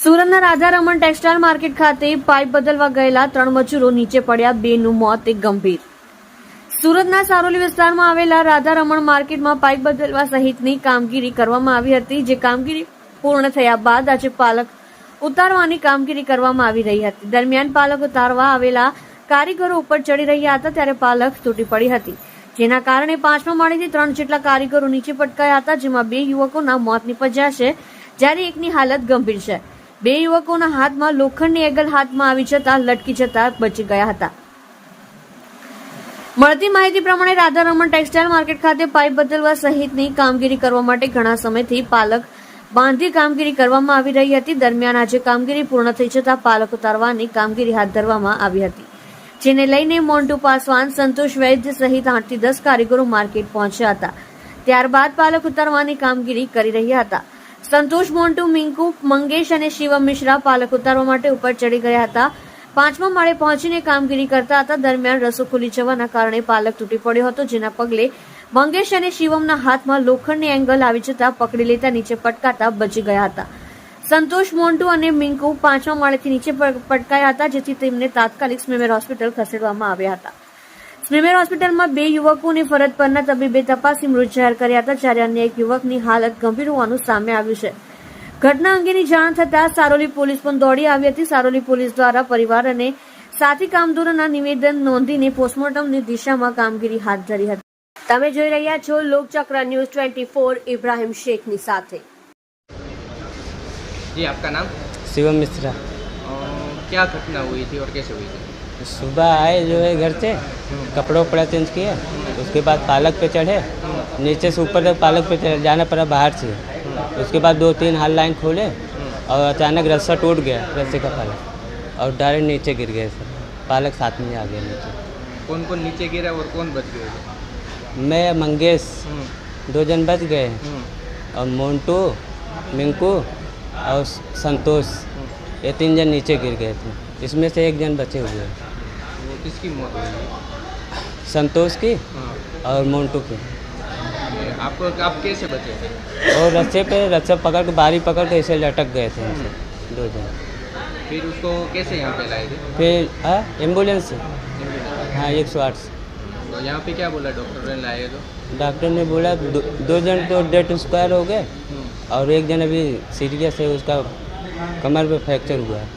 સુરતના Radharaman textile market ખાતે pipe બદલવા ગયેલા 3 મજૂરો નીચે પડ્યા, 2નું મોત, 1 ગંભીર. સુરતના સારોલી વિસ્તારમાં આવેલા રાધારમણ માર્કેટમાં પાઇપ બદલવા સહિતની કામગીરી કરવામાં આવી હતી. જે કામગીરી પૂર્ણ થયા બાદ આજે પાલક ઉતારવાની કામગીરી કરવામાં આવી રહી હતી. દરમિયાન પાલક ઉતારવા આવેલા કારીગરો ઉપર ચડી રહ્યા હતા ત્યારે પાલક તૂટી પડી હતી, જેના કારણે 5મા માળેથી 3 જેટલા કારીગરો નીચે પટકાયા હતા, જેમાં 2 યુવકોના મોત નીપજ્યા છે, જ્યારે એકની હાલત ગંભીર છે. 2 યુવકોના હાથમાં લોખંડની એંગલ હાથમાં આવી જતા લટકી જતા બચી ગયા હતા. મળતી માહિતી પ્રમાણે રાધારમણ ટેક્સટાઇલ માર્કેટ ખાતે પાઇપ બદલવા સહિતની કામગીરી કરવા માટે ઘણા સમયથી પાલક બાંધી કામગીરી કરવામાં આવી રહી હતી. દરમિયાન આજે કામગીરી પૂર્ણ થઈ જતા પાલક ઉતારવાની કામગીરી હાથ ધરવામાં આવી હતી, જેને લઈને મોન્ટુ પાસવાન, સંતોષ વૈદ્ય સહિત 8 થી 10 કારીગરો માર્કેટ પહોંચ્યા હતા. ત્યારબાદ પાલક ઉતારવાની કામગીરી કરી રહ્યા હતા. સંતોષ, મોન્ટુ, મિંકુ, મંગેશ અને શિવમ મિશ્રા પાલક ઉતારવા માટે ઉપર ચડી ગયા હતા. 5મા માળે પહોંચીને કામગીરી કરતા હતા. દરમિયાન રસો ખુલી જવાના કારણે પાલક તૂટી પડ્યો હતો, જેના પગલે મંગેશ અને શિવમના હાથમાં લોખંડની એંગલ આવી જતા પકડી લેતા નીચે પટકાતા બચી ગયા હતા. સંતોષ, મોન્ટુ અને મિંકુ 5મા માળેથી નીચે પટકાયા હતા, જેથી તેમને તાત્કાલિક સ્મીમેર હોસ્પિટલ ખસેડવામાં આવ્યા હતા. સ્મીમેર હોસ્પિટલમાં 2 યુવકોની ફરજ પરના તબીબે તપાસી મૃત જાહેર કર્યા હતા, જ્યારે અન્ય 1 યુવકની હાલત ગંભીર હોવાનું સામે આવ્યું છે. ઘટના અંગેની જાણ થતાં સારોલી પોલીસ પણ દોડી આવી હતી. સારોલી પોલીસ દ્વારા પરિવાર અને સાથી કામદારોના નિવેદન નોંધીને પોસ્ટમોર્ટમની દિશામાં કામગીરી હાથ ધરી હતી. તમે જોઈ રહ્યા છો લોકચક્ર ન્યૂઝ 24 ઇબ્રાહિમ શેખની સાથે. जी, आपका नाम? शिवम मिश्रा। क्या घटना हुई थी और कैसे हुई थी? सुबह आए जो है घर से, कपड़ों वपड़ा चेंज किया, उसके बाद पालक पे चढ़े, नीचे से ऊपर तक पालक पे चढ़े, जाना पड़ा बाहर से. उसके बाद 2-3 हाल लाइन खोले और अचानक रस्सा टूट गया, रस्से का पालक, और डायरेक्ट नीचे गिर गए सर. पालक साथ में आ गया नीचे. कौन कौन नीचे गिरा और कौन बच गए? मैं, मंगेश, 2 जन बच गए, और मोन्टू, मिंकू और संतोष, ये 3 जन नीचे गिर गए थे. इसमें से 1 जन बचे हुए हैं. वो किसकी मौत हुई? संतोष की और मोन्टू की. आप कैसे बचे थे? और रस्से पकड़ के, बारी पकड़ के ऐसे लटक गए थे 2 जन. फिर उसको कैसे यहाँ पे लाए थे? फिर एम्बुलेंस से, हाँ 108 से. तो यहाँ पे क्या बोला डॉक्टर ने लाए तो? डॉक्टर ने बोला 2 जन तो डेड एक्सपायर हो गए, और 1 जन अभी सीरियस है, उसका कमर पे फ्रैक्चर हुआ है.